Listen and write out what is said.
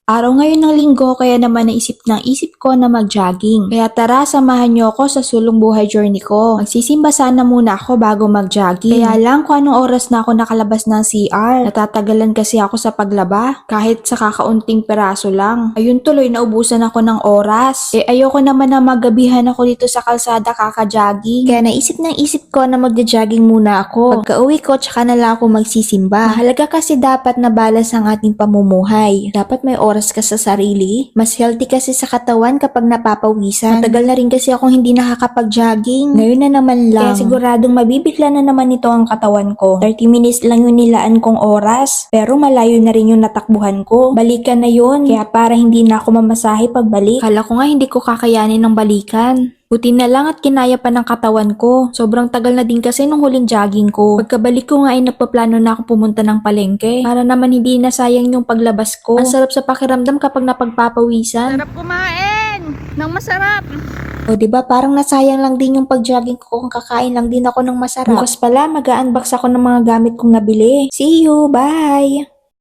Araw ngayon ng linggo kaya naman naisip ng isip ko na mag-jogging. Kaya tara, samahan niyo ako sa sulong buhay journey ko. Magsisimba sana muna ako bago mag-jogging. Kaya lang kung anong oras na ako nakalabas ng CR. Natatagalan kasi ako sa paglaba kahit sa kakaunting peraso lang. Ayun tuloy, naubusan ako ng oras. Ayoko naman na magabihan ako dito sa kalsada kaka-jogging. Kaya naisip ng isip ko na magja-jogging muna ako. Pagka-uwi ko tsaka na lang ako magsisimba. Mahalaga kasi dapat na balance ang ating pamumuhay. Dapat may oras ka sa sarili. Mas healthy kasi sa katawan kapag napapawisan. Matagal na rin kasi akong hindi nakakapag-jogging. Ngayon na naman lang. Kaya siguradong mabibigla na naman ito ang katawan ko. 30 minutes lang yung nilaan kong oras. Pero malayo na rin yung natakbuhan ko. Balikan na yun. Kaya para hindi na ako mamasahe pagbalik. Kala ko nga hindi ko kakayanin ng balikan. Buti na lang at kinaya pa ng katawan ko. Sobrang tagal na din kasi nung huling jogging ko. Pagkabalik ko nga ay nagpaplano na ako pumunta ng palengke. Para naman hindi nasayang yung paglabas ko. Ang sarap sa pakiramdam kapag napagpapawisan. Sarap kumain ng masarap. O diba parang nasayang lang din yung pag-jogging ko kung kakain lang din ako ng masarap. Bukas pala mag-unbox ako ng mga gamit kong nabili. See you! Bye!